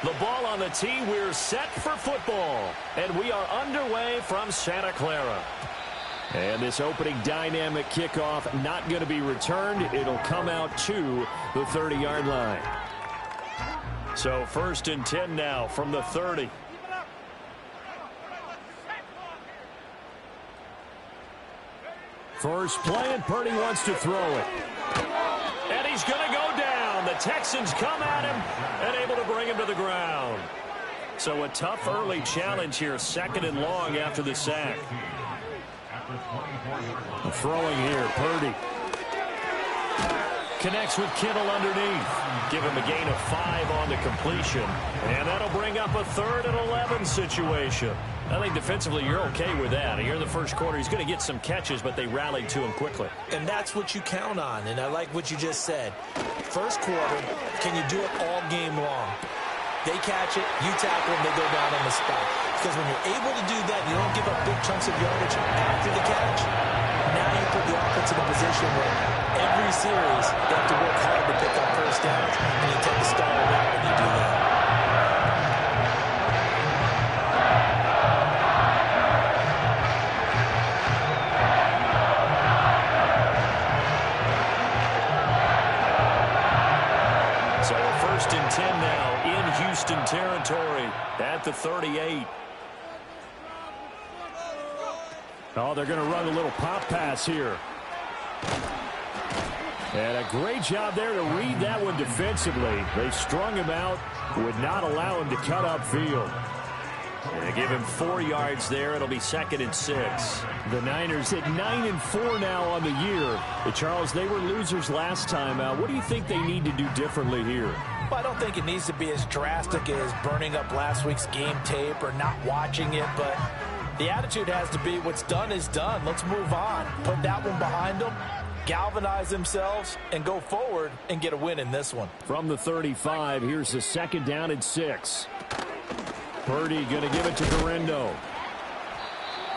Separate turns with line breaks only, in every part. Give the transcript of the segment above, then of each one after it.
The ball on the tee. We're set for football. And we are underway from Santa Clara. And this opening dynamic kickoff not going to be returned. It'll come out to the 30-yard line. So 1st and 10 now from the 30. First play, and Purdy wants to throw it. And he's going to go down. The Texans come at him and able to bring him to the ground. So a tough early challenge here, 2nd and long after the sack. Throwing here, Purdy. Connects with Kittle underneath. Give him a gain of 5 on the completion. And that'll bring up a 3rd and 11 situation. I think defensively you're okay with that. Here in the first quarter, he's going to get some catches, but they rallied to him quickly.
And that's what you count on, and I like what you just said. First quarter, can you do it all game long? They catch it, you tackle them, they go down on the spot. Because when you're able to do that, you don't give up big chunks of yardage after the catch. Now you put the offense in a position where every series they have to work hard to pick up first downs, and you tend to stall them out when you do that.
So 1st and 10 now in Houston territory at the 38. Oh, they're going to run a little pop pass here. And a great job there to read that one defensively. They strung him out, would not allow him to cut upfield. They give him 4 yards there. It'll be 2nd and 6. The Niners at 9-4 now on the year. But Charles, they were losers last time out. What do you think they need to do differently here?
Well, I don't think it needs to be as drastic as burning up last week's game tape or not watching it, but the attitude has to be what's done is done. Let's move on. Put that one behind them, galvanize themselves, and go forward and get a win in this one.
From the 35, here's the 2nd down and 6. Purdy going to give it to Garendo.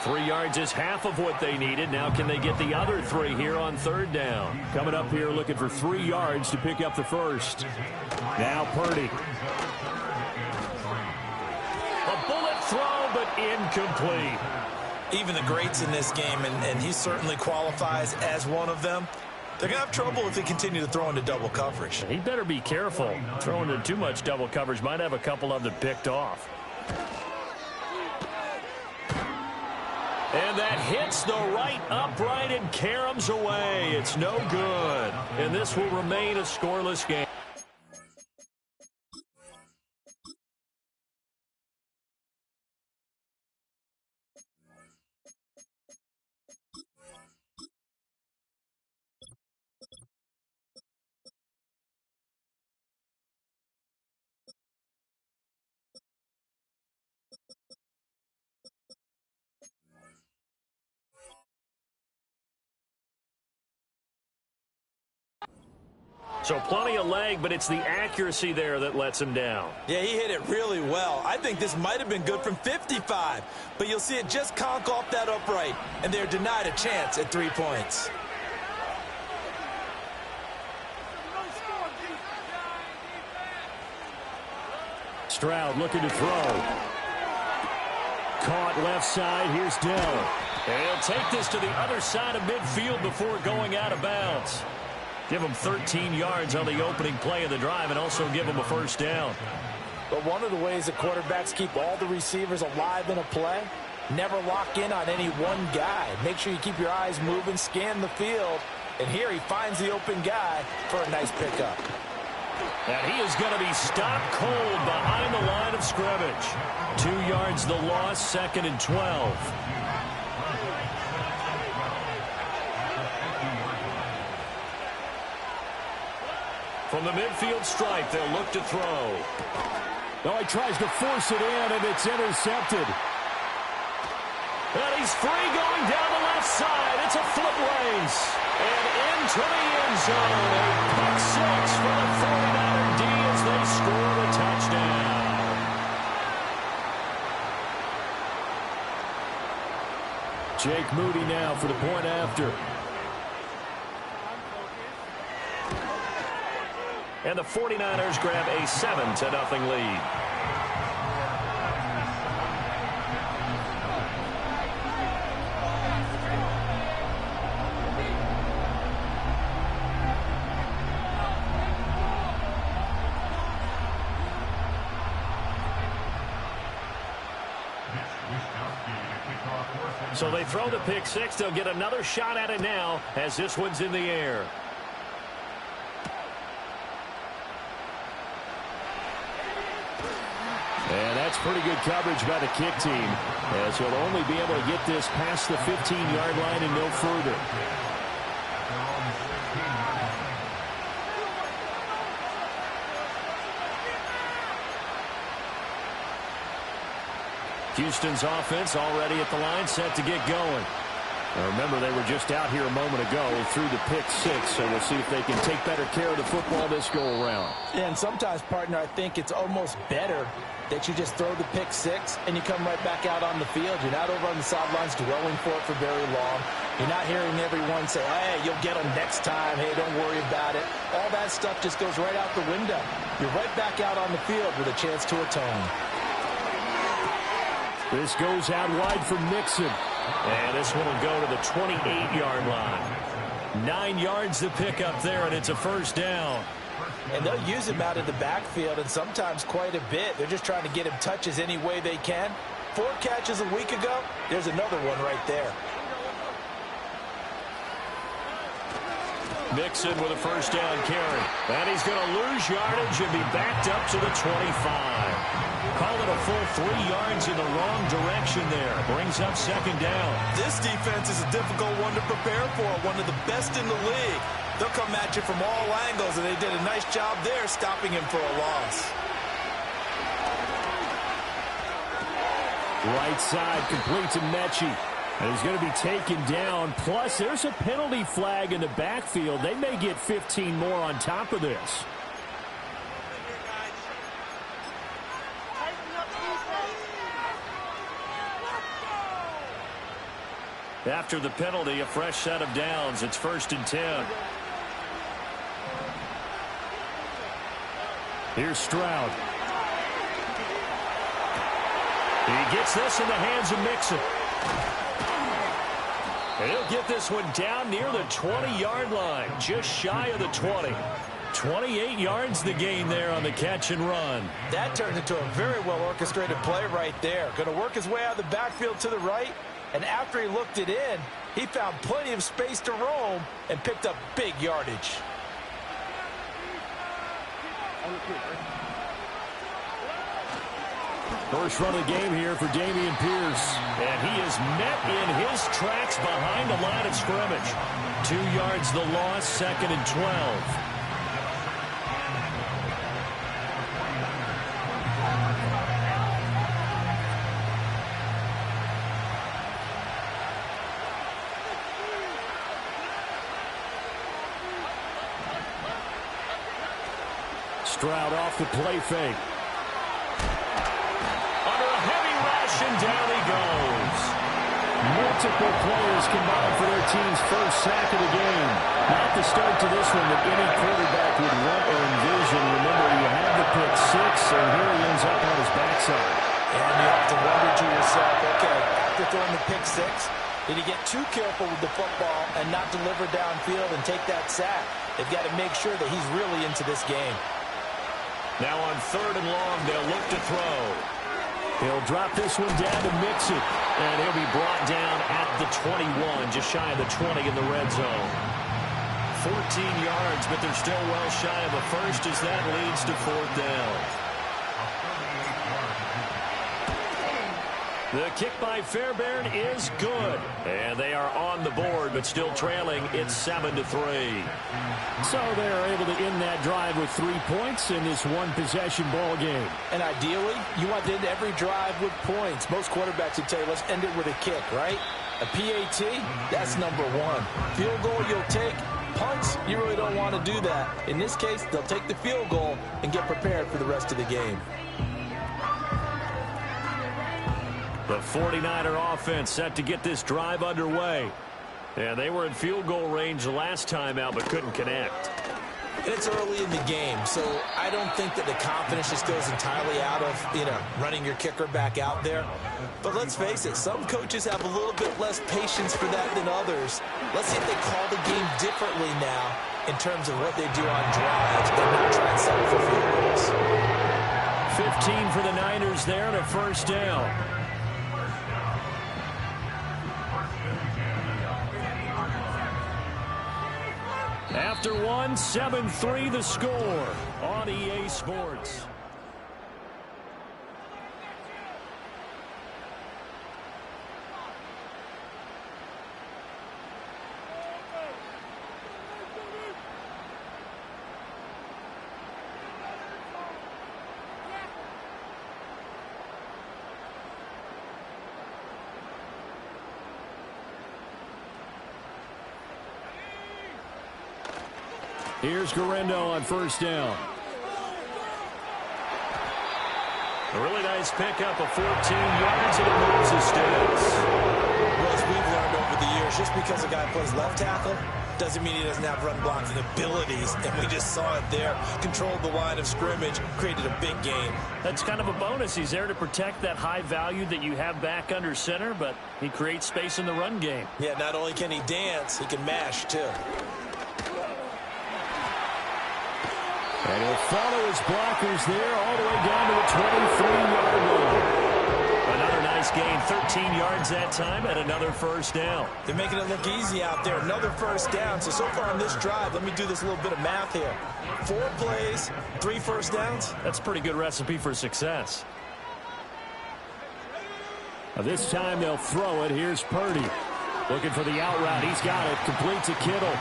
3 yards is half of what they needed. Now can they get the other 3 here on 3rd down? Coming up here looking for 3 yards to pick up the first. Now Purdy. A bullet throw, but incomplete.
Even the greats in this game, and he certainly qualifies as one of them, they're going to have trouble if they continue to throw into double coverage.
He better be careful. Throwing into too much double coverage might have a couple of them picked off. And that hits the right upright and caroms away. It's no good. And this will remain a scoreless game. So plenty of leg, but it's the accuracy there that lets him down.
Yeah, he hit it really well. I think this might have been good from 55, but you'll see it just conk off that upright, and they're denied a chance at 3 points.
Stroud looking to throw. Caught left side. Here's Dell. And he'll take this to the other side of midfield before going out of bounds. Give him 13 yards on the opening play of the drive and also give him a first down.
But one of the ways that quarterbacks keep all the receivers alive in a play, never lock in on any one guy. Make sure you keep your eyes moving, scan the field. And here he finds the open guy for a nice pickup.
And he is going to be stopped cold behind the line of scrimmage. 2 yards the loss, 2nd and 12. From the midfield stripe, they'll look to throw. Oh, he tries to force it in, and it's intercepted. And he's free going down the left side. It's a foot race. And into the end zone. A pick six for the 49er D as they score the touchdown. Jake Moody now for the point after. And the 49ers grab a 7-0 lead. So they throw the pick six. They'll get another shot at it now as this one's in the air. And that's pretty good coverage by the kick team, as he'll only be able to get this past the 15-yard line and no further. Houston's offense already at the line, set to get going. Now remember, they were just out here a moment ago through the pick six, so we'll see if they can take better care of the football this go-around.
Yeah, and sometimes, partner, I think it's almost better that you just throw the pick six and you come right back out on the field. You're not over on the sidelines dwelling for it for very long. You're not hearing everyone say, hey, you'll get them next time. Hey, don't worry about it. All that stuff just goes right out the window. You're right back out on the field with a chance to atone.
This goes out wide for Mixon. And this one will go to the 28-yard line. 9 yards to pick up there, and it's a first down.
And they'll use him out of the backfield, and sometimes quite a bit. They're just trying to get him touches any way they can. 4 catches a week ago. There's another one right there.
Mixon with a first down carry. And he's going to lose yardage and be backed up to the 25. Call it a full 3 yards in the wrong direction there. Brings up second down.
This defense is a difficult one to prepare for. One of the best in the league. They'll come at you from all angles, and they did a nice job there stopping him for a loss.
Right side complete to Mechie. And he's going to be taken down. Plus, there's a penalty flag in the backfield. They may get 15 more on top of this. After the penalty, a fresh set of downs. It's 1st and 10. Here's Stroud. He gets this in the hands of Mixon. And he'll get this one down near the 20-yard line, just shy of the 20. 28 yards the gain there on the catch and run.
That turns into a very well-orchestrated play right there. Going to work his way out of the backfield to the right. And after he looked it in, he found plenty of space to roam and picked up big yardage.
First run of the game here for Dameon Pierce. And he is met in his tracks behind the line of scrimmage. 2 yards the loss, 2nd and 12. Stroud off the play fake. Under a heavy rush, and down he goes. Multiple players combined for their team's first sack of the game. Not the start to this one that any quarterback would want or envision. Remember, you have the pick six, and here he ends up on his backside.
And you have to wonder to yourself, okay, after throwing the pick six, did he get too careful with the football and not deliver downfield and take that sack? They've got to make sure that he's really into this game.
Now on 3rd and long, they'll look to throw. He'll drop this one down to Mixon, and he'll be brought down at the 21, just shy of the 20 in the red zone. 14 yards, but they're still well shy of a first as that leads to 4th down. The kick by Fairbairn is good. And they are on the board, but still trailing. It's 7-3. So they are able to end that drive with 3 points in this one-possession ball game.
And ideally, you want to end every drive with points. Most quarterbacks would tell you, let's end it with a kick, right? A PAT, that's number 1. Field goal, you'll take. Punts, you really don't want to do that. In this case, they'll take the field goal and get prepared for the rest of the game.
The 49er offense set to get this drive underway. And they were in field goal range the last time out, but couldn't connect.
And it's early in the game, so I don't think that the confidence just goes entirely out of, running your kicker back out there. But let's face it, some coaches have a little bit less patience for that than others. Let's see if they call the game differently now in terms of what they do on drives and not try and settle for field goals.
15 for the Niners there and a first down. After one, 7-3 the score on EA Sports. Here's Gggg on first down. A really nice pickup of 14 yards, and it moves the sticks.
Well, as we've learned over the years, just because a guy plays left tackle doesn't mean he doesn't have run blocking abilities, and we just saw it there. Controlled the line of scrimmage, created a big gain.
That's kind of a bonus. He's there to protect that high value that you have back under center, but he creates space in the run game.
Yeah, not only can he dance, he can mash, too.
And he'll follow his blockers there all the way down to the 23-yard line. Another nice gain, 13 yards that time, and another first down.
They're making it look easy out there. Another first down. So far on this drive, let me do this little bit of math here. 4 plays, 3 first downs.
That's a pretty good recipe for success. Now this time they'll throw it. Here's Purdy. Looking for the out route. He's got it. Complete to Kittle.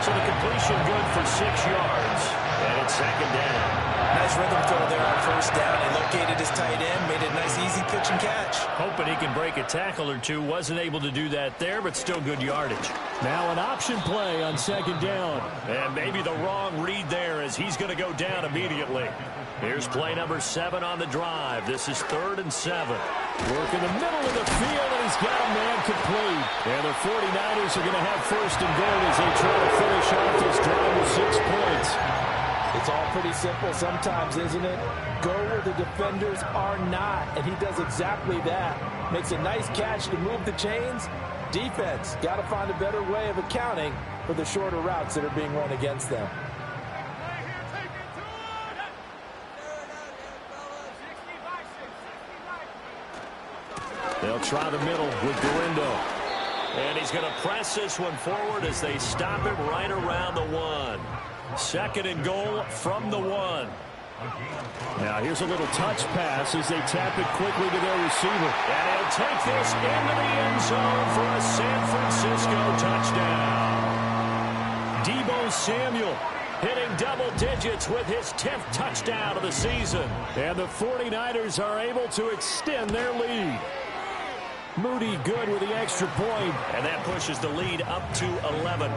So the completion good for 6 yards. And it's second down.
Nice rhythm throw there on first down. He located his tight end, made it a nice easy pitch and catch.
Hoping he can break a tackle or two. Wasn't able to do that there, but still good yardage. Now an option play on second down. And maybe the wrong read there as he's going to go down immediately. Here's play number 7 on the drive. This is 3rd and 7. Work in the middle of the field, and he's got a man complete. And the 49ers are going to have 1st and goal as they try to finish off this drive with 6 points.
It's all pretty simple sometimes, isn't it? Go where the defenders are not, and he does exactly that. Makes a nice catch to move the chains. Defense got to find a better way of accounting for the shorter routes that are being run against them.
They'll try the middle with Gggg. And he's going to press this one forward as they stop him right around the 1. 2nd and goal from the 1. Now here's a little touch pass as they tap it quickly to their receiver. And he'll take this into the end zone for a San Francisco touchdown. Deebo Samuel hitting double digits with his 10th touchdown of the season. And the 49ers are able to extend their lead. Moody good with the extra point. And that pushes the lead up to 11.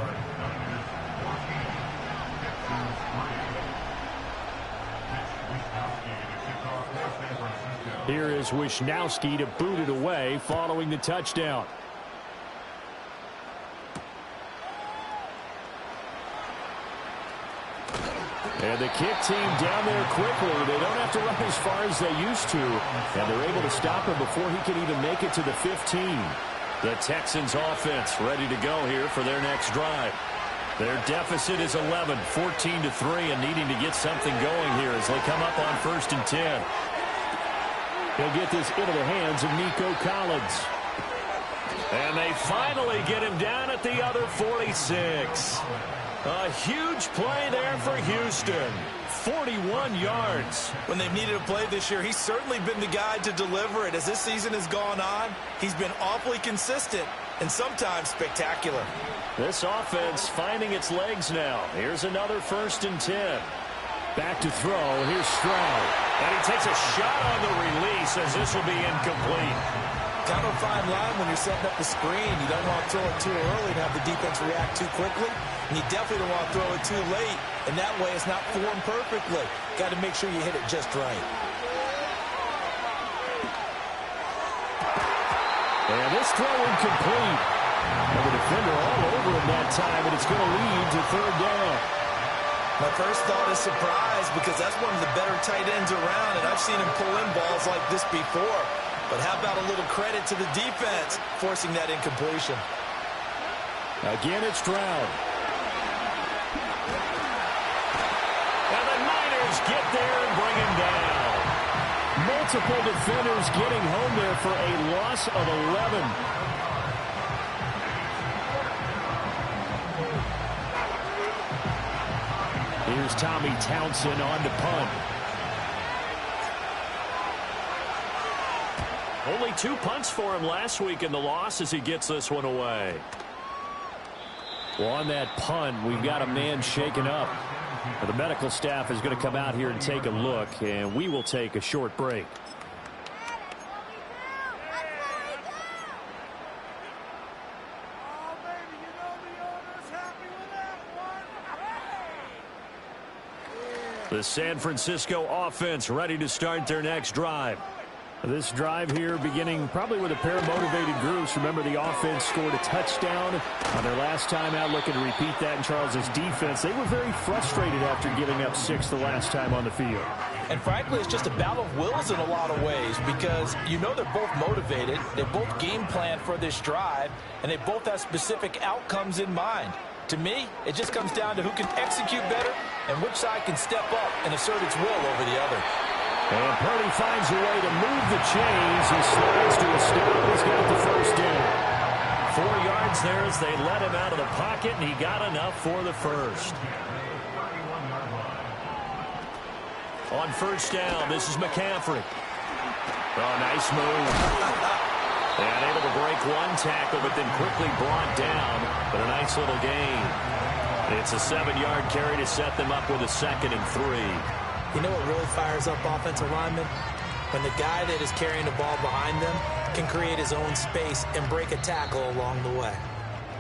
Here is Wishnowski to boot it away following the touchdown. And the kick team down there quickly. They don't have to run as far as they used to. And they're able to stop him before he can even make it to the 15. The Texans offense ready to go here for their next drive. Their deficit is 11, 14-3, and needing to get something going here as they come up on 1st and 10. He'll get this into the hands of Nico Collins. And they finally get him down at the other 46. A huge play there for Houston. 41 yards.
When they've needed a play this year, he's certainly been the guy to deliver it. As this season has gone on, he's been awfully consistent and sometimes spectacular.
This offense finding its legs now. Here's another 1st and 10. Back to throw. Here's Stroud. And he takes a shot on the release as this will be incomplete.
Kind of a fine line when you're setting up the screen. You don't want to throw it too early and have the defense react too quickly. And you definitely don't want to throw it too late. And that way it's not formed perfectly. Got to make sure you hit it just right.
And this throw incomplete. And the defender all over him that time, and it's going to lead to 3rd down.
My first thought is surprise because that's one of the better tight ends around, and I've seen him pull in balls like this before. But how about a little credit to the defense forcing that incompletion?
Again, it's Stroud. And the Niners get there and bring him down. Multiple defenders getting home there for a loss of 11. Here's Tommy Townsend on to punt. Only 2 punts for him last week in the loss as he gets this one away. Well, on that punt, we've got a man shaken up. The medical staff is going to come out here and take a look, and we will take a short break. The San Francisco offense ready to start their next drive. This drive here beginning probably with a pair of motivated groups. Remember, the offense scored a touchdown on their last time out, looking to repeat that in Charles's defense. They were very frustrated after giving up 6 the last time on the field.
And frankly, it's just a battle of wills in a lot of ways because you know they're both motivated. They both game plan for this drive, and they both have specific outcomes in mind. To me, it just comes down to who can execute better and which side can step up and assert its will over the other.
And Purdy finds a way to move the chains. He slides to a stop. He's got the first down. 4 yards there as they let him out of the pocket, and he got enough for the first. On first down, this is McCaffrey. Oh, nice move. And able to break one tackle, but then quickly brought down. But a nice little gain. It's a 7-yard carry to set them up with a 2nd and 3.
You know what really fires up offensive linemen? When the guy that is carrying the ball behind them can create his own space and break a tackle along the way.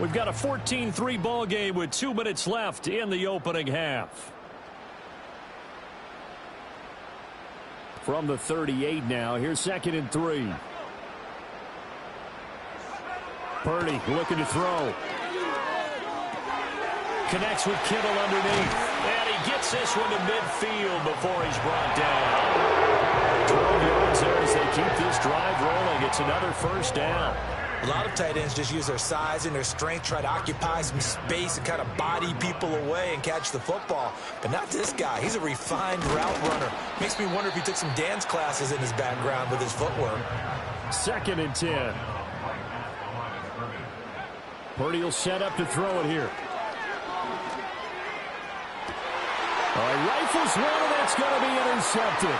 We've got a 14-3 ball game with 2 minutes left in the opening half. From the 38 now, here's 2nd and 3. Purdy looking to throw. Connects with Kittle underneath. And he gets this one to midfield before he's brought down. 12 yards there as they keep this drive rolling. It's another first down.
A lot of tight ends just use their size and their strength, try to occupy some space and kind of body people away and catch the football. But not this guy. He's a refined route runner. Makes me wonder if he took some dance classes in his background with his footwork.
2nd and 10. Purdy will set up to throw it here. Rifles one, and that's going to be intercepted.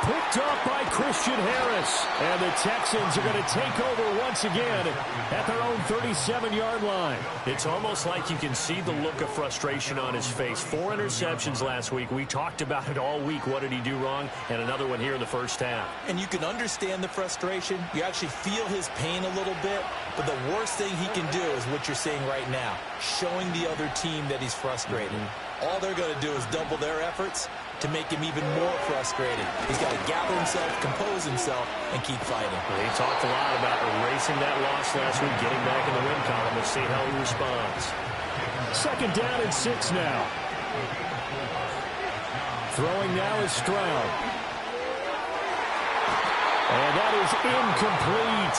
Picked off by Christian Harris. And the Texans are going to take over once again at their own 37-yard line. It's almost like you can see the look of frustration on his face. 4 interceptions last week. We talked about it all week. What did he do wrong? And another one here in the first half.
And you can understand the frustration. You actually feel his pain a little bit. But the worst thing he can do is what you're seeing right now, showing the other team that he's frustrated. All they're going to do is double their efforts to make him even more frustrated. He's got to gather himself, compose himself, and keep fighting.
Well, he talked a lot about erasing that loss last week, getting back in the win column. We'll see how he responds. 2nd down and 6 now. Throwing now is Stroud. And that is incomplete.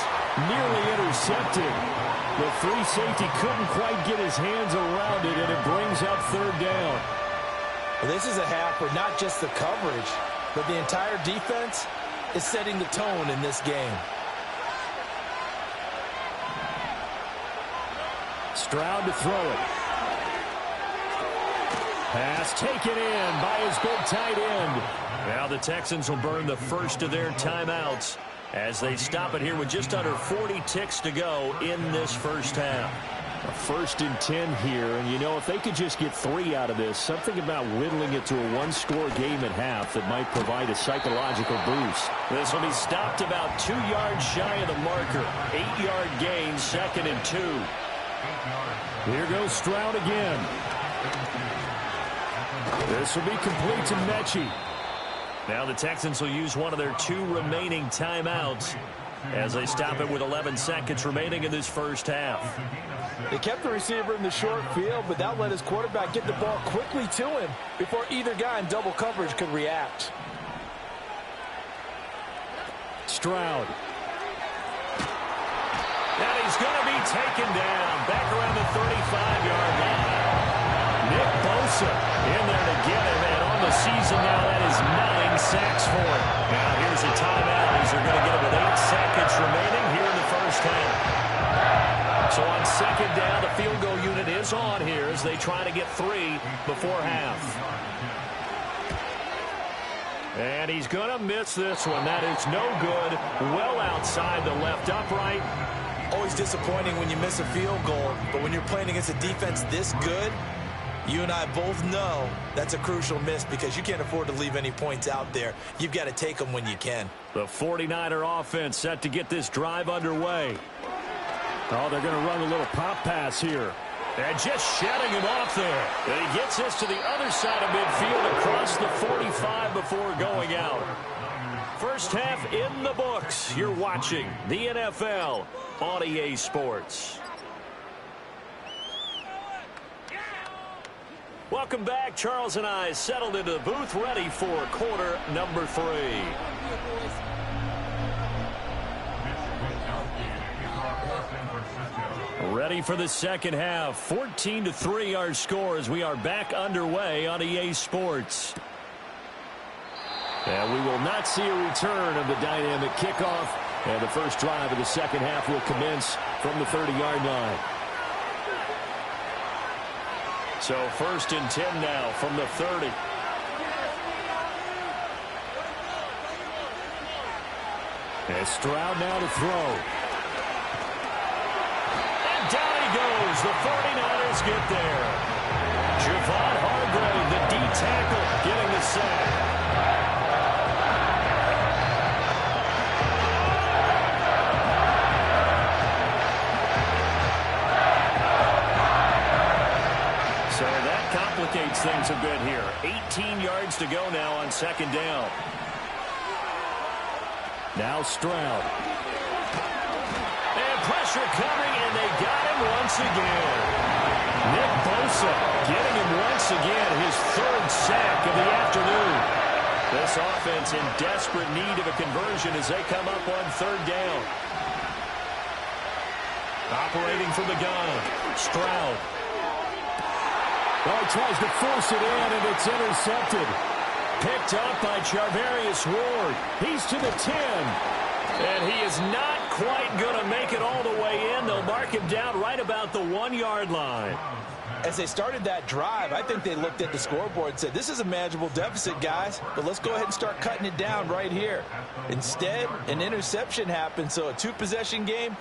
Nearly intercepted. The free safety couldn't quite get his hands around it, and it brings up 3rd down.
Well, this is a half where not just the coverage, but the entire defense is setting the tone in this game.
Stroud to throw it. Pass taken in by his big tight end. Now the Texans will burn the first of their timeouts as they stop it here with just under 40 ticks to go in this first half. A 1st and 10 here, and you know, if they could just get 3 out of this, something about whittling it to a 1-score game at half that might provide a psychological boost. This will be stopped about 2 yards shy of the marker. 8-yard gain, 2nd and 2. Here goes Stroud again. This will be complete to Mechie. Now the Texans will use one of their 2 remaining timeouts as they stop it with 11 seconds remaining in this first half.
They kept the receiver in the short field, but that let his quarterback get the ball quickly to him before either guy in double coverage could react.
Stroud. And he's going to be taken down back around the 35-yard line. Nick Bosa in there to get him, and on the season now, that is 9 sacks for him. Now here's a timeout as they're going to get it with 8 seconds remaining here in the first half. So on 2nd down, the field goal unit is on here as as they try to get 3 before half. And he's going to miss this one. That is no good. Well outside the left upright.
Always disappointing when you miss a field goal, but when you're playing against a defense this good, you and I both know that's a crucial miss because you can't afford to leave any points out there. You've got to take them when you can.
The 49er offense set to get this drive underway. Oh, they're going to run a little pop pass here. And just shutting him off there. And he gets this to the other side of midfield across the 45 before going out. First half in the books. You're watching the NFL on EA Sports. Welcome back. Charles and I settled into the booth ready for quarter number 3. Ready for the second half. 14-3 our score as we are back underway on EA Sports. And we will not see a return of the dynamic kickoff. And the first drive of the second half will commence from the 30-yard line. So 1st and 10 now from the 30. And Stroud now to throw. And down he goes. The 49ers get there. Javon Hargrave, the D tackle, getting the sack. So that complicates things a bit here. 18 yards to go now on second down. Now Stroud. And pressure coming, and they got him once again. Nick Bosa getting him once again, his 3rd sack of the afternoon. This offense in desperate need of a conversion as they come up on 3rd down. Operating from the gun, Stroud.
Oh, he tries to force it in, and it's intercepted.
Picked up by Charvarius Ward. He's to the 10. And he is not quite going to make it all the way in. They'll mark him down right about the 1-yard line.
As they started that drive, I think they looked at the scoreboard and said, this is a manageable deficit, guys, but let's go ahead and start cutting it down right here. Instead, an interception happened, so a 2-possession game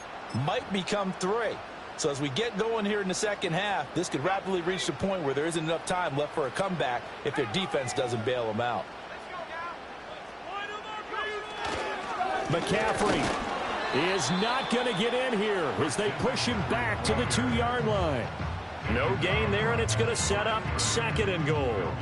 might become 3. So as we get going here in the second half, this could rapidly reach the point where there isn't enough time left for a comeback if their defense doesn't bail them out.
McCaffrey is not going to get in here as they push him back to the 2-yard line. No gain there, and it's going to set up 2nd and goal.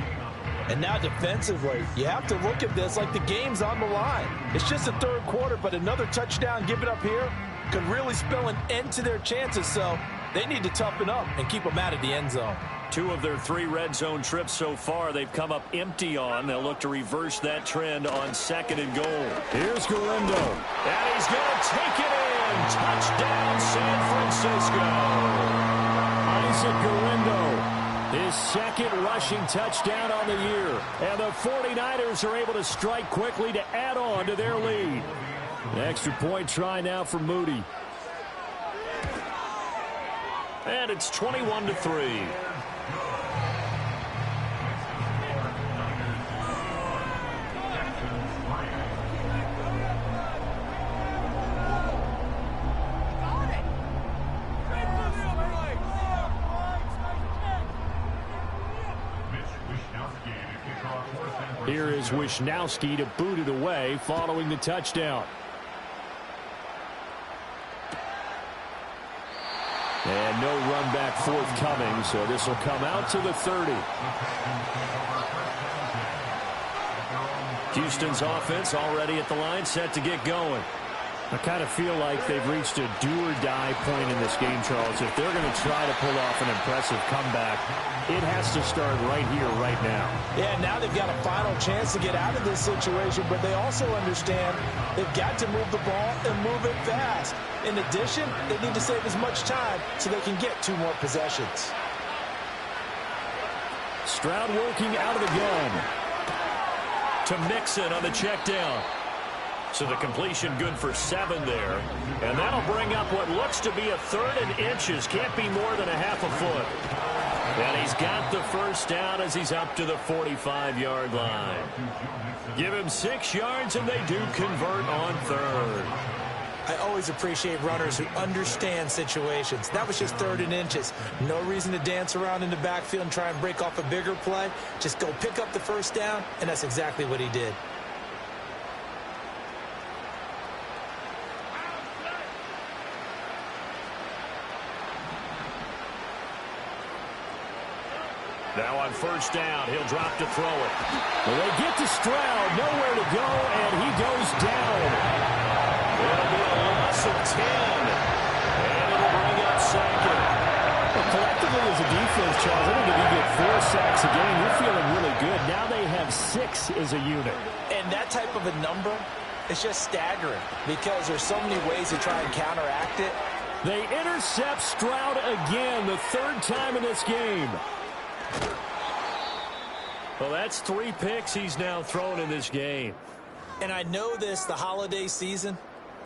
And now defensively, you have to look at this like the game's on the line. It's just the 3rd quarter, but another touchdown given up here could really spell an end to their chances, so they need to toughen up and keep them out of the end zone.
2 of their 3 red zone trips so far they've come up empty on. They'll look to reverse that trend on 2nd and goal.
Here's Galindo.
And he's going to take it in. Touchdown, San Francisco.
Isaac Galindo, his 2nd rushing touchdown on the year.
And the 49ers are able to strike quickly to add on to their lead.
An extra point try now for Moody.
And it's 21-3. Here is Wishnowski to boot it away following the touchdown. And no run back forthcoming, so this will come out to the 30. Houston's offense already at the line, set to get going. I kind of feel like they've reached a do-or-die point in this game, Charles. If they're going to try to pull off an impressive comeback, it has to start right here, right now.
Yeah, now they've got a final chance to get out of this situation, but they also understand they've got to move the ball and move it fast. In addition, they need to save as much time so they can get 2 more possessions.
Stroud working out of the gun. To Mixon on the check down. So the completion good for 7 there. And that'll bring up what looks to be a 3rd and inches. Can't be more than a half a foot. And he's got the first down as he's up to the 45-yard line. Give him 6 yards, and they do convert on third.
I always appreciate runners who understand situations. That was just 3rd and inches. No reason to dance around in the backfield and try and break off a bigger play. Just go pick up the first down, and that's exactly what he did.
Now on first down, he'll drop to throw it. Well, they get to Stroud, nowhere to go, and he goes down. It'll be a loss of 10, and it'll bring up second.
Well, collectively as a defense, Charles, I think if you get 4 sacks a game, you're feeling really good. Now they have 6 as a unit.
And that type of a number is just staggering because there's so many ways to try and counteract it.
They intercept Stroud again, the 3rd time in this game. Well, that's 3 picks he's now thrown in this game.
And I know this, the holiday season,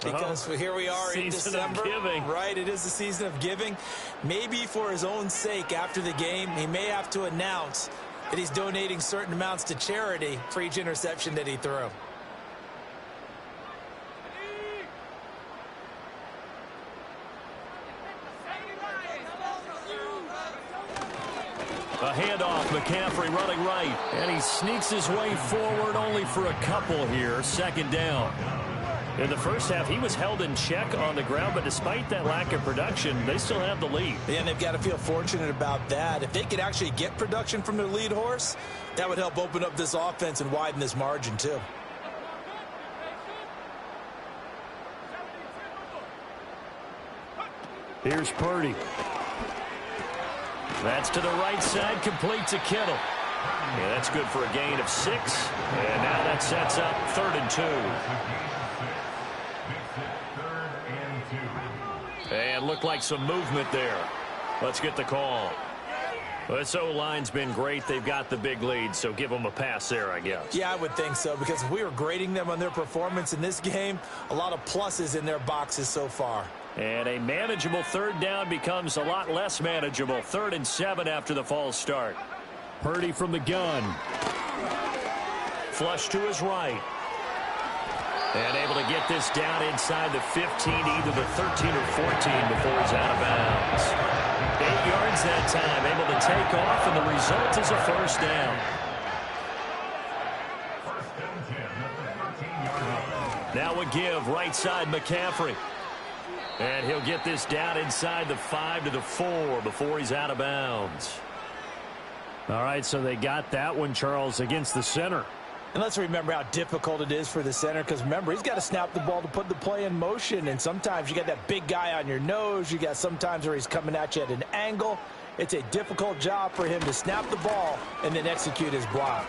because here we are in December.
Season of giving.
Right, it is the season of giving. Maybe for his own sake after the game, he may have to announce that he's donating certain amounts to charity for each interception that he threw.
A handoff, McCaffrey running right, and he sneaks his way forward only for a couple here, 2nd down. In the first half, he was held in check on the ground, but despite that lack of production, they still have the lead.
And they've got to feel fortunate about that. If they could actually get production from their lead horse, that would help open up this offense and widen this margin too.
Here's Purdy. That's to the right side, complete to Kittle. Yeah, that's good for a gain of 6. And now that sets up 3rd and 2. And looked like some movement there. Let's get the call. Well, this O-line's been great. They've got the big lead, so give them a pass there, I guess.
Yeah, I would think so, because if we were grading them on their performance in this game, a lot of pluses in their boxes so far.
And a manageable 3rd down becomes a lot less manageable. 3rd and 7 after the false start. Purdy from the gun. Flush to his right. And able to get this down inside the 15, either the 13 or 14 before he's out of bounds. 8 yards that time, able to take off, and the result is a first down. Now a give, right side McCaffrey. And he'll get this down inside the 5 to the 4 before he's out of bounds. All right, so they got that one, Charles, against the center.
And let's remember how difficult it is for the center, because remember, he's got to snap the ball to put the play in motion, and sometimes you got that big guy on your nose. You got sometimes where he's coming at you at an angle. It's a difficult job for him to snap the ball and then execute his block.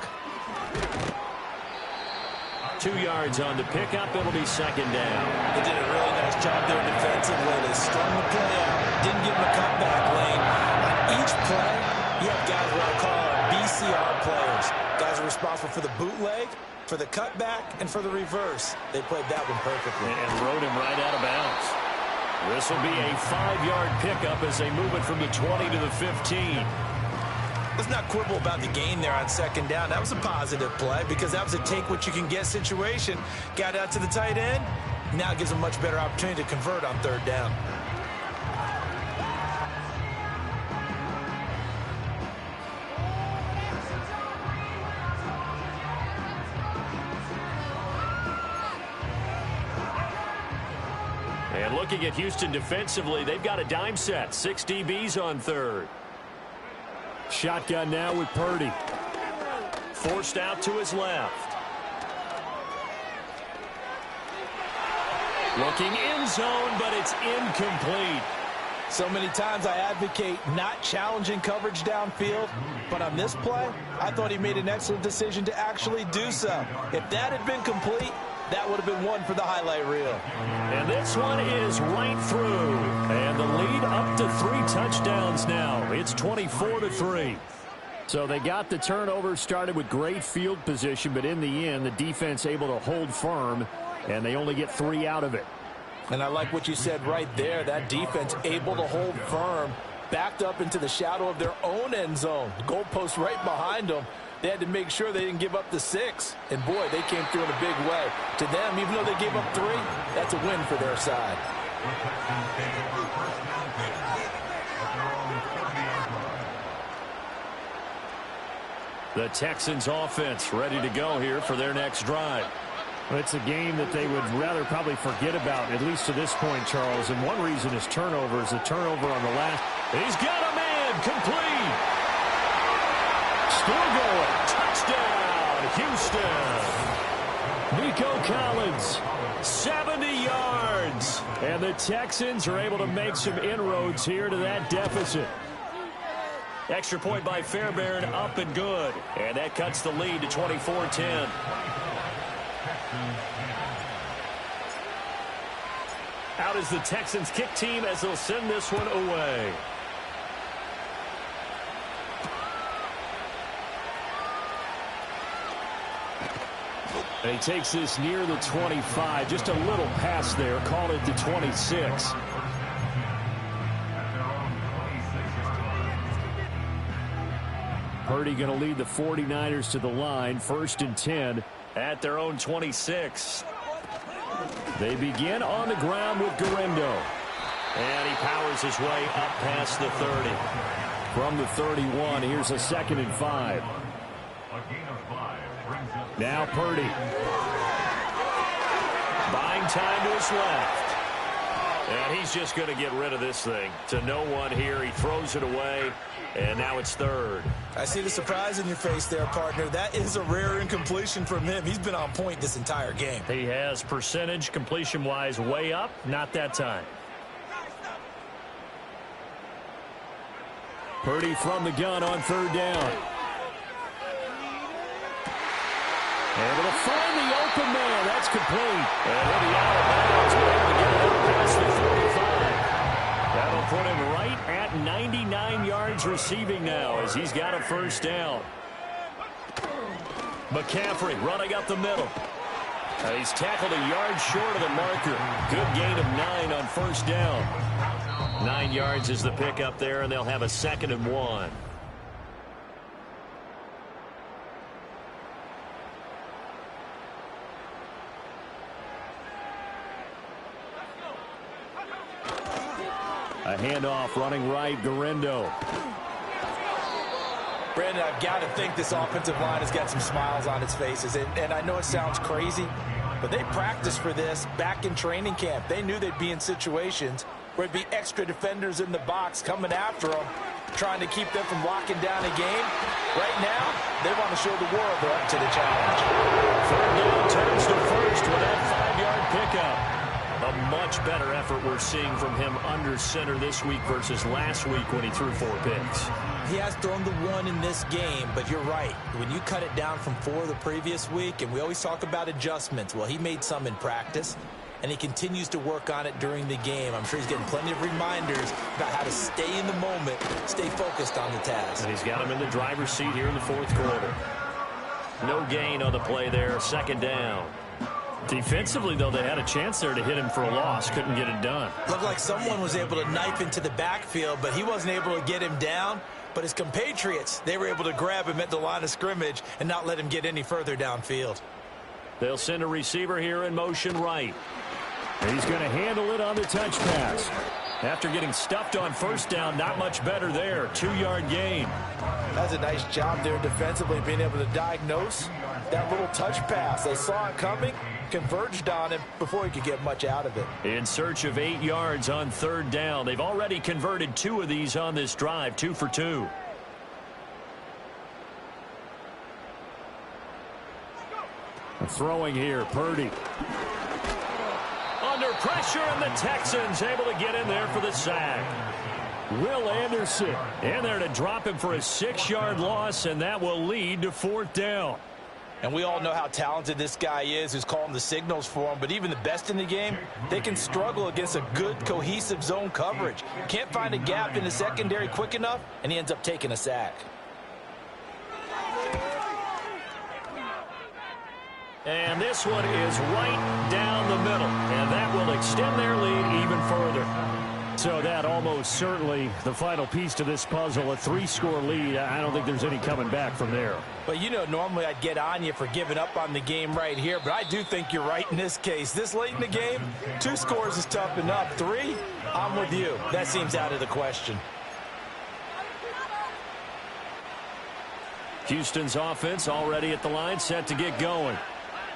2 yards on the pickup. It'll be 2nd down.
They did a really nice job there defensively. They strung the play out, didn't give him a cutback lane. On each play, you have guys what I call BCR players. Guys are responsible for the bootleg, for the cutback, and for the reverse. They played that one perfectly.
And rode him right out of bounds. This will be a 5-yard pickup as they move it from the 20 to the 15.
Let's not quibble about the gain there on 2nd down. That was a positive play because that was a take-what-you-can-get situation. Got out to the tight end. Now it gives them a much better opportunity to convert on 3rd down.
And looking at Houston defensively, they've got a dime set. 6 DBs on 3rd. Shotgun now with Purdy. Forced out to his left. Looking in zone, but it's incomplete.
So many times I advocate not challenging coverage downfield, but on this play, I thought he made an excellent decision to actually do so. If that had been complete, that would have been one for the highlight reel.
And this one is right through. And the lead up to 3 touchdowns now. It's 24-3. So they got the turnover, started with great field position, but in the end, the defense able to hold firm, and they only get 3 out of it.
And I like what you said right there. That defense able to hold firm
backed up into the shadow of their own end zone. The goalpost right behind them. They had to make sure they didn't give up the 6. And, boy, they came through in a big way. To them, even though they gave up 3, that's a win for their side.
The Texans offense ready to go here for their next drive.
Well, it's a game that they would rather probably forget about, at least to this point, Charles. And one reason is turnovers. A turnover on the last.
He's got a man complete. Still going. Touchdown, Houston. Nico Collins, 70 yards. And the Texans are able to make some inroads here to that deficit. Extra point by Fairbairn, up and good. And that cuts the lead to 24-10. Out is the Texans kick team as they'll send this one away. And he takes this near the 25. Just a little pass there. Called it the 26. Purdy going to lead the 49ers to the line. 1st and 10 at their own 26. They begin on the ground with Gggg. And he powers his way up past the 30. From the 31, here's a 2nd and 5. Now Purdy. Buying time to his left. And he's just going to get rid of this thing. To no one here. He throws it away. And now it's 3rd.
I see the surprise in your face there, partner. That is a rare incompletion from him. He's been on point this entire game.
He has percentage completion-wise way up. Not that time. Purdy from the gun on 3rd down. Able to find the open man. That's complete. And he'll be out of bounds. Able to get it out past the 45. That'll put him right at 99 yards receiving now as he's got a 1st down. McCaffrey running up the middle. He's tackled a yard short of the marker. Good gain of 9 on 1st down. 9 yards is the pickup there, and they'll have a 2nd and 1. A handoff running right, Gggg.
Brandon, I've got to think this offensive line has got some smiles on its faces. And I know it sounds crazy, but they practiced for this back in training camp. They knew they'd be in situations where it'd be extra defenders in the box coming after them, trying to keep them from locking down a game. Right now, they want to show the world they're up to the challenge.
3rd down turns to 1st with that 5-yard pickup. A much better effort we're seeing from him under center this week versus last week when he threw 4 picks.
He has thrown the 1 in this game, but you're right. When you cut it down from 4 the previous week, and we always talk about adjustments, well, he made some in practice, and he continues to work on it during the game. I'm sure he's getting plenty of reminders about how to stay in the moment, stay focused on the task.
And he's got him in the driver's seat here in the 4th quarter. No gain on the play there, 2nd down. Defensively, though, they had a chance there to hit him for a loss. Couldn't get it done.
Looked like someone was able to knife into the backfield, but he wasn't able to get him down. But his compatriots, they were able to grab him at the line of scrimmage and not let him get any further downfield.
They'll send a receiver here in motion right. And he's going to handle it on the touch pass. After getting stuffed on 1st down, not much better there. 2-yard gain.
That's a nice job there defensively, being able to diagnose that little touch pass. They saw it coming, converged on him before he could get much out of it.
In search of 8 yards on 3rd down. They've already converted 2 of these on this drive, 2 for 2. Throwing here, Purdy. Under pressure, and the Texans able to get in there for the sack. Will Anderson in there to drop him for a 6-yard loss, and that will lead to 4th down.
And we all know how talented this guy is, who's calling the signals for him. But even the best in the game, they can struggle against a good, cohesive zone coverage. Can't find a gap in the secondary quick enough, and he ends up taking a sack.
And this one is right down the middle, and that will extend their lead even further. So that almost
most certainly the final piece to this puzzle. A 3-score lead. I don't think there's any coming back from there.
Well, you know, normally I'd get on you for giving up on the game right here, but I do think you're right in this case. This late in the game, 2 scores is tough enough. 3, I'm with you. That seems out of the question.
Houston's offense already at the line, set to get going.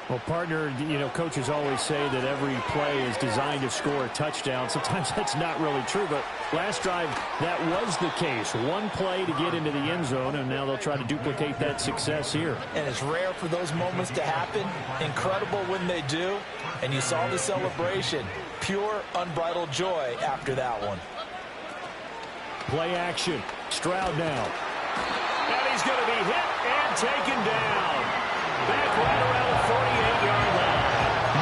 Well, partner, you know, coaches always say that every play is designed to score a touchdown. Sometimes that's not really true, but last drive, that was the case. One play to get into the end zone, and now they'll try to duplicate that success here.
And it's rare for those moments to happen. Incredible when they do. And you saw the celebration. Pure, unbridled joy after that one.
Play action. Stroud now.
And he's going to be hit and taken down. Back right around the 48-yard line.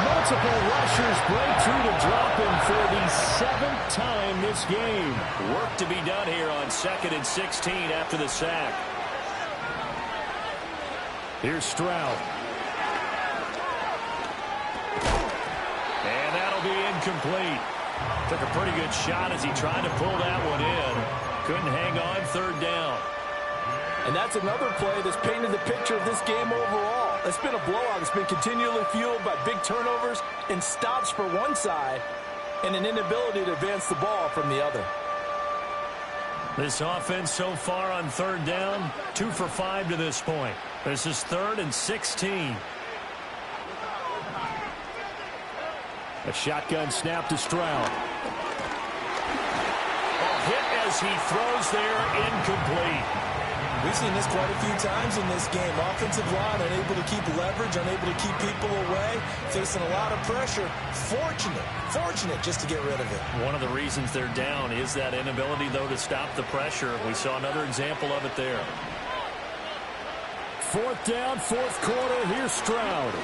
Multiple rushers break through to drop him for the 7th time this game.
Work to be done here on 2nd and 16 after the sack.
Here's Stroud.
And that'll be incomplete. Took a pretty good shot as he tried to pull that one in. Couldn't hang on, 3rd down.
And that's another play that's painted the picture of this game overall. It's been a blowout. It's been continually fueled by big turnovers and stops for one side and an inability to advance the ball from the other.
This offense so far on 3rd down, 2 for 5 to this point. This is 3rd and 16.
A shotgun snap to Stroud.
Hit as he throws there, incomplete.
We've seen this quite a few times in this game. Offensive line unable to keep leverage, unable to keep people away, facing a lot of pressure. Fortunate just to get rid of it.
One of the reasons they're down is that inability, though, to stop the pressure. We saw another example of it there.
4th down, 4th quarter. Here's Stroud.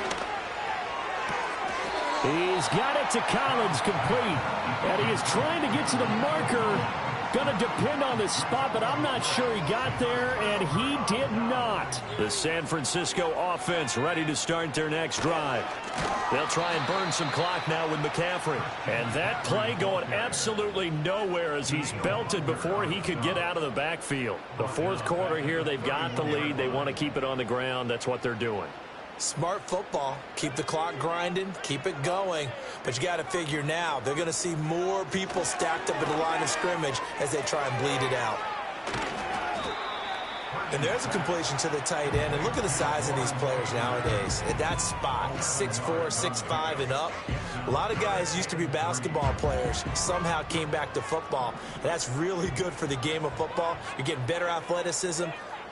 He's got it to Collins, complete. And he is trying to get to the marker. Going to depend on the spot, but I'm not sure he got there, and he did not.
The San Francisco offense ready to start their next drive. They'll try and burn some clock now with McCaffrey. And that play going absolutely nowhere as he's belted before he could get out of the backfield. The 4th quarter here, they've got the lead. They want to keep it on the ground. That's what they're doing.
Smart football. Keep the clock grinding. Keep it going. But you got to figure now they're going to see more people stacked up at the line of scrimmage as they try and bleed it out. And there's a completion to the tight end. And look at the size of these players nowadays. At that spot, 6'4", 6'5", and up. A lot of guys used to be basketball players, somehow came back to football. And that's really good for the game of football. You're getting better athleticism,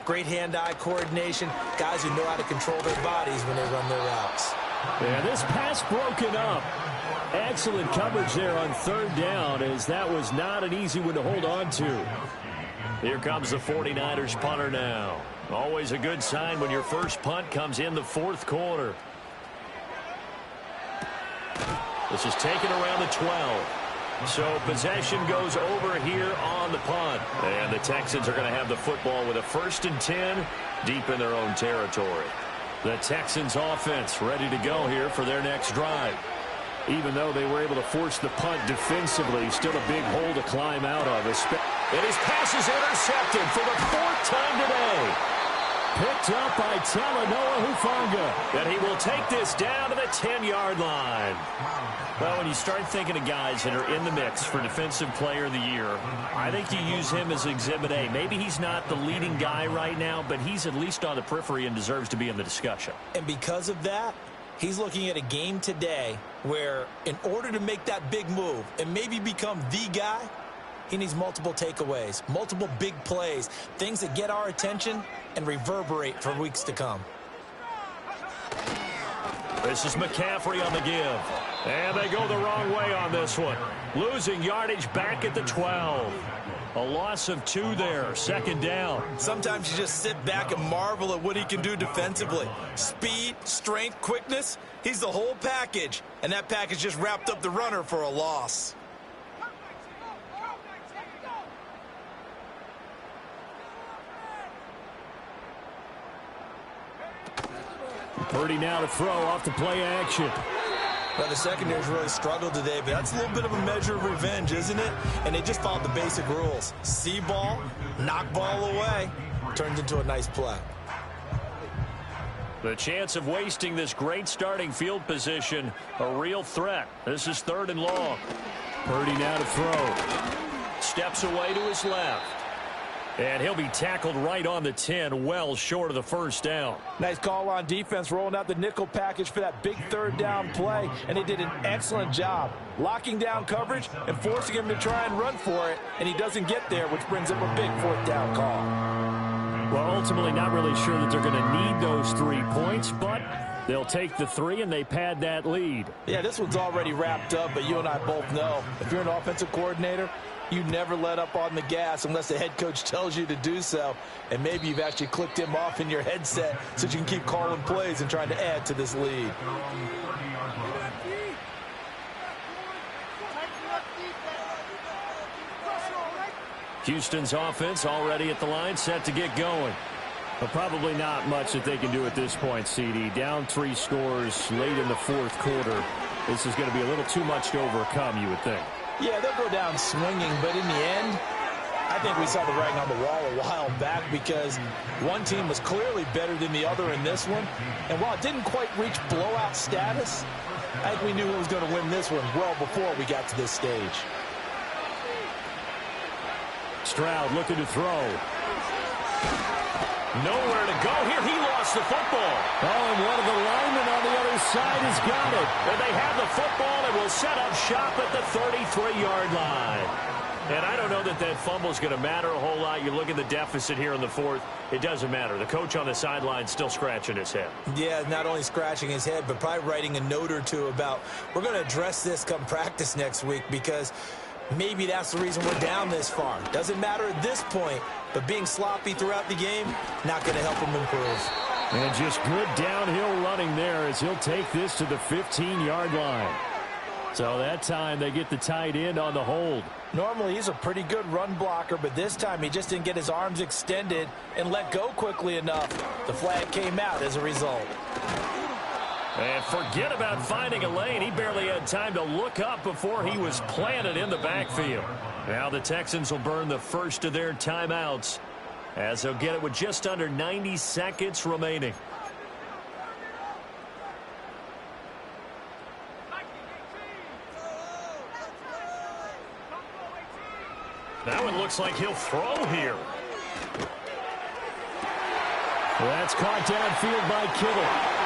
great hand-eye coordination, guys who know how to control their bodies when they run their routes.
Yeah, this pass broken up. Excellent coverage there on 3rd down, as that was not an easy one to hold on to.
Here comes the 49ers punter now. Always a good sign when your first punt comes in the 4th quarter. This is taken around the 12. So possession goes over here on the punt. And the Texans are going to have the football with a 1st and 10 deep in their own territory. The Texans offense ready to go here for their next drive.
Even though they were able to force the punt defensively, still a big hole to climb out of.
And his pass is intercepted for the 4th time today.
Picked up by Talanoa Hufanga.
And he will take this down to the 10-yard line. Well, when you start thinking of guys that are in the mix for Defensive Player of the Year, I think you use him as Exhibit A. Maybe he's not the leading guy right now, but he's at least on the periphery and deserves to be in the discussion.
And because of that, he's looking at a game today where in order to make that big move and maybe become the guy, he needs multiple takeaways, multiple big plays, things that get our attention and reverberate for weeks to come.
This is McCaffrey on the give. And they go the wrong way on this one. Losing yardage back at the 12. A loss of 2 there, 2nd down.
Sometimes you just sit back and marvel at what he can do defensively. Speed, strength, quickness, he's the whole package. And that package just wrapped up the runner for a loss.
Purdy now to throw off the play action.
Well, the secondary's really struggled today, but that's a little bit of a measure of revenge, isn't it? And they just followed the basic rules. See ball, knock ball away. Turns into a nice play.
The chance of wasting this great starting field position, a real threat. This is 3rd and long.
Purdy now to throw.
Steps away to his left. And he'll be tackled right on the 10, well short of the first down.
Nice call on defense, rolling out the nickel package for that big 3rd down play, and they did an excellent job locking down coverage and forcing him to try and run for it, and he doesn't get there, which brings up a big 4th down call.
Well, ultimately not really sure that they're going to need those 3 points, but they'll take the 3 and they pad that lead.
Yeah, this one's already wrapped up, but you and I both know if you're an offensive coordinator, you never let up on the gas unless the head coach tells you to do so. And maybe you've actually clicked him off in your headset so you can keep calling plays and trying to add to this lead.
Houston's offense already at the line, set to get going.
But probably not much that they can do at this point, CD. Down 3 scores late in the 4th quarter. This is going to be a little too much to overcome, you would think.
Yeah, they'll go down swinging, but in the end, I think we saw the writing on the wall a while back because one team was clearly better than the other in this one. And while it didn't quite reach blowout status, I think we knew who was going to win this one well before we got to this stage.
Stroud looking to throw. Nowhere to go here. He lost the football.
Oh, and one of the linemen on the other side has got it.
And they have the football and will set up shop at the 33-yard line. And I don't know that that fumble is going to matter a whole lot. You look at the deficit here in the 4th. It doesn't matter. The coach on the sideline still scratching his head.
Yeah, not only scratching his head, but probably writing a note or two about we're going to address this come practice next week because maybe that's the reason we're down this far. Doesn't matter at this point, but being sloppy throughout the game, not going to help him improve.
And just good downhill running there as he'll take this to the 15-yard line. So that time they get the tight end on the hold.
Normally he's a pretty good run blocker, but this time he just didn't get his arms extended and let go quickly enough. The flag came out as a result.
And forget about finding a lane. He barely had time to look up before he was planted in the backfield. Now the Texans will burn the first of their timeouts as they'll get it with just under 90 seconds remaining. Now it looks like he'll throw here.
Well, that's caught downfield by Kittle.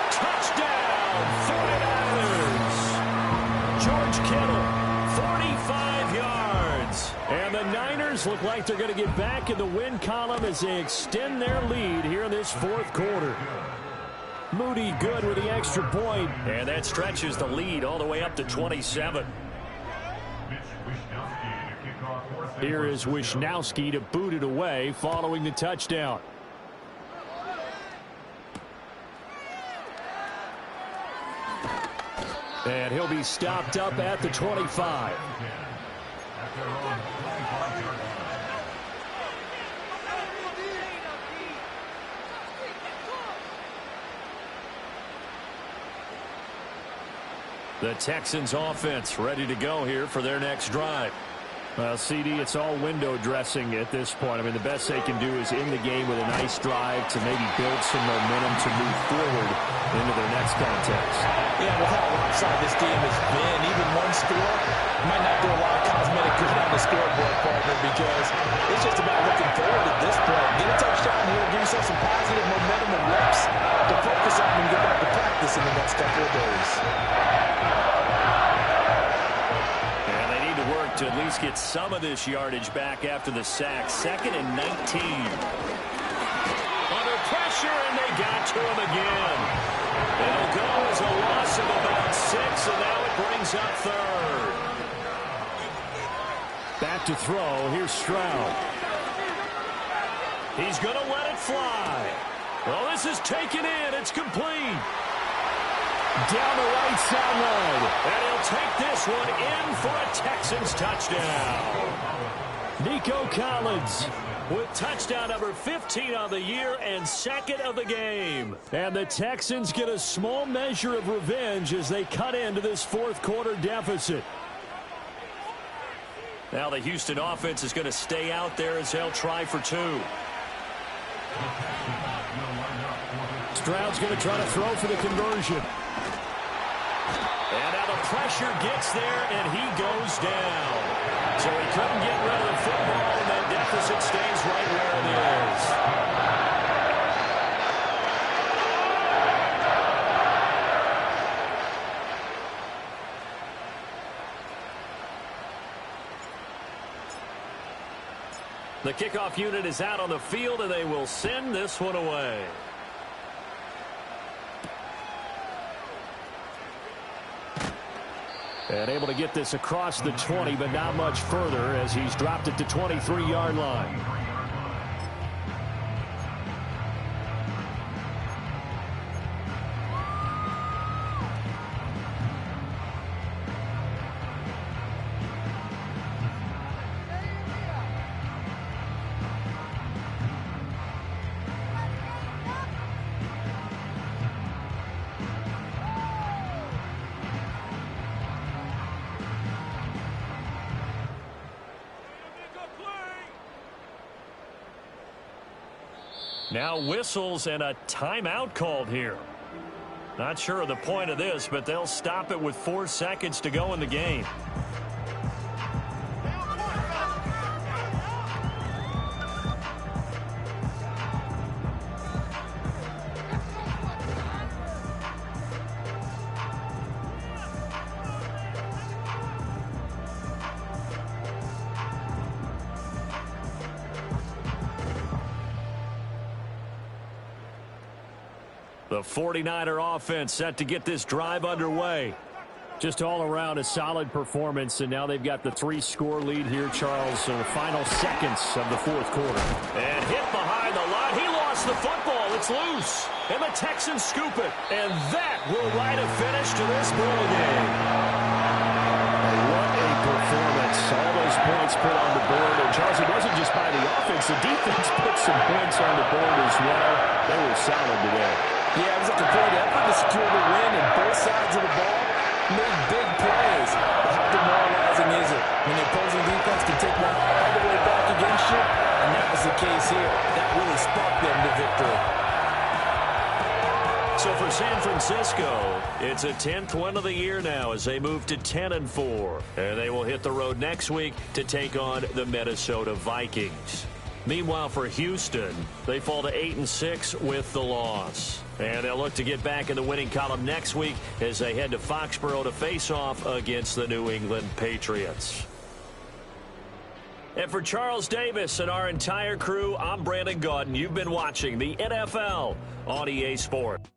Touchdown, 49ers. George Kittle, 45 yards.
And the Niners look like they're going to get back in the win column as they extend their lead here in this 4th quarter. Moody good with the extra point.
And that stretches the lead all the way up to 27.
Here is Wishnowski to boot it away following the touchdown. And he'll be stopped up at the 25.
The Texans offense ready to go here for their next drive.
Well, CD, it's all window dressing at this point. I mean, the best they can do is end the game with a nice drive to maybe build some momentum to move forward into their next contest.
Yeah, with how lopsided this game has been, even one score might not do a lot of cosmetic good on the scoreboard, partner, because it's just about looking forward at this point. Get a touchdown here, give yourself some positive momentum and reps to focus on and get back to practice in the next couple of days.
To at least get some of this yardage back after the sack. 2nd and 19. Under pressure, and they got to him again. It'll go as a loss of about 6, and now it brings up 3rd.
Back to throw. Here's Stroud.
He's going to let it fly. Well, this is taken in. It's complete.
Down the right sideline.
And he'll take this one in for a Texans touchdown. Nico Collins with touchdown number 15 on the year and second of the game. And the Texans get a small measure of revenge as they cut into this fourth quarter deficit. Now the Houston offense is going to stay out there as they'll try for two.
Stroud's going to try to throw for the conversion.
And now the pressure gets there, and he goes down. So he couldn't get rid of the football, and that deficit stays right where it is. The kickoff unit is out on the field, and they will send this one away.
And able to get this across the 20, but not much further as he's dropped it to 23-yard line.
Now whistles and a timeout called here. Not sure of the point of this, but they'll stop it with 4 seconds to go in the game. The 49er offense set to get this drive underway.
Just all around a solid performance, and now they've got the 3-score lead here, Charles, in the final seconds of the fourth quarter.
And hit behind the line. He lost the football. It's loose. And the Texans scoop it. And that will write a finish to this ball game.
What a performance. All those points put on the board. And, Charles, it wasn't just by the offense. The defense put some points on the board as well. They were solid today.
Yeah, it was a complete effort to secure the win, and both sides of the ball made big plays. But how demoralizing is it when the opposing defense can take one all the way back against you? And that was the case here. That really sparked them to victory.
So for San Francisco, it's a 10th win of the year now as they move to 10-4. And they will hit the road next week to take on the Minnesota Vikings. Meanwhile, for Houston, they fall to 8-6 with the loss. And they'll look to get back in the winning column next week as they head to Foxborough to face off against the New England Patriots. And for Charles Davis and our entire crew, I'm Brandon Gaudin. You've been watching the NFL on EA Sports.